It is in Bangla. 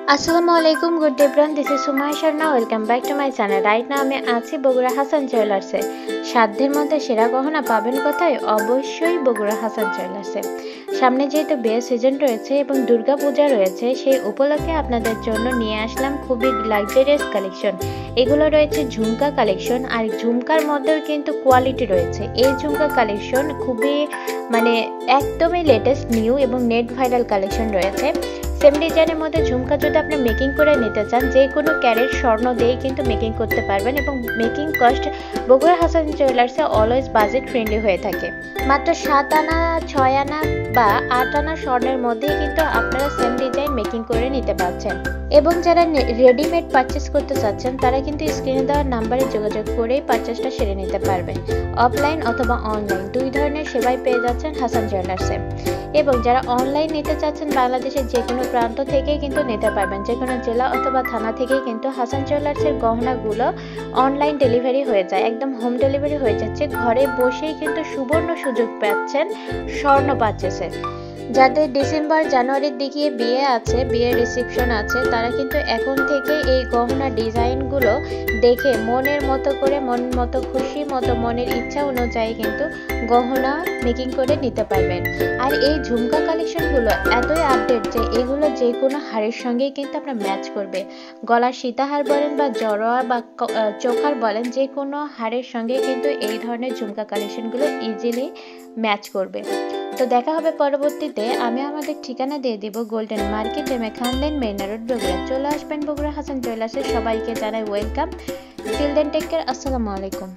Assalamualaikum, good day everyone. This is Sumaya Sharma. Welcome back to my channel. Right now আমি আছি বগুড়া হাসান জুয়েলার্সে। সাধ্যের মধ্যে সেরা গহনা পাবেন কোথায়? অবশ্যই বগুড়া হাসান জুয়েলার্সে। সামনে যেহেতু বিয়ের সিজন রয়েছে এবং দুর্গা পূজা রয়েছে, সেই উপলক্ষে আপনাদের জন্য নিয়ে আসলাম খুবই লাক্সারিয়াস কালেকশন। এগুলো রয়েছে ঝুমকা কালেকশন, আর ঝুমকার মধ্যেও কিন্তু কোয়ালিটি রয়েছে। এই ঝুমকা কালেকশন খুবই একদমই লেটেস্ট নিউ এবং নেট ভাইরাল কালেকশন রয়েছে। সেম ডিজাইনের মধ্যে ঝুমকা যদি আপনি মেকিং করে নিতে চান, যে কোনো ক্যারেট স্বর্ণ দিয়ে কিন্তু মেকিং করতে পারবেন এবং মেকিং কস্ট বগুড়া হাসান জুয়েলার্সে অলওয়েজ বাজেট ফ্রেন্ডলি হয়ে থাকে। মাত্র 7 আনা 6 আনা বা 8 আনা স্বর্ণের মধ্যেই কিন্তু আপনারা সেম ডিজাইন মেকিং করে নিতে পারছেন। এবং যারা রেডিমেড পারচেস করতে চাচ্ছেন, তারা কিন্তু স্ক্রিনে দেওয়া নাম্বারে যোগাযোগ করেই পারচেসটা সেরে নিতে পারবেন। অফলাইন অথবা অনলাইন দুই ধরনের সেবাই পেয়ে যাচ্ছেন হাসান জুয়েলার্সে। এবং যারা অনলাইন নিতে চাচ্ছেন, বাংলাদেশের যে কোনো প্রান্ত থেকেই কিন্তু নিতে পারবেন। যে কোনো জেলা অথবা থানা থেকেই কিন্তু হাসান জুয়েলার্সের গহনাগুলো অনলাইন ডেলিভারি হয়ে যায়, একদম হোম ডেলিভারি হয়ে যাচ্ছে। ঘরে বসেই কিন্তু সুবর্ণ সুযোগ পাচ্ছেন স্বর্ণ পারচেসের। যাদের ডিসেম্বর জানুয়ারির দিকে বিয়ে আছে, বিয়ের রিসেপশন আছে, তারা কিন্তু এখন থেকে এই গহনা ডিজাইনগুলো দেখে মনের মতো করে, মন মতো খুশি মতো, মনের ইচ্ছা অনুযায়ী কিন্তু গহনা মেকিং করে নিতে পারবেন। আর এই ঝুমকা কালেকশনগুলো এতই আপডেট যে এগুলো যে কোনো হারের সঙ্গেই কিন্তু আপনার ম্যাচ করবে। গলার সীতাহার বলেন বা জড়োয়া বা চোখার বলেন, যে কোনো হারের সঙ্গে কিন্তু এই ধরনের ঝুমকা কালেকশনগুলো ইজিলি ম্যাচ করবে। তো দেখা হবে পরবর্তীতে। আমি আমাদের ঠিকানা দিয়ে দিব গোল্ডেন মার্কেট, খানলেন মেইন রোড, বগুড়া। চলে আসবেন বগুড়া হাসান জুয়েলার্সে। সবাইকে জানাই welcome. Till then take care. আসসালামু আলাইকুম।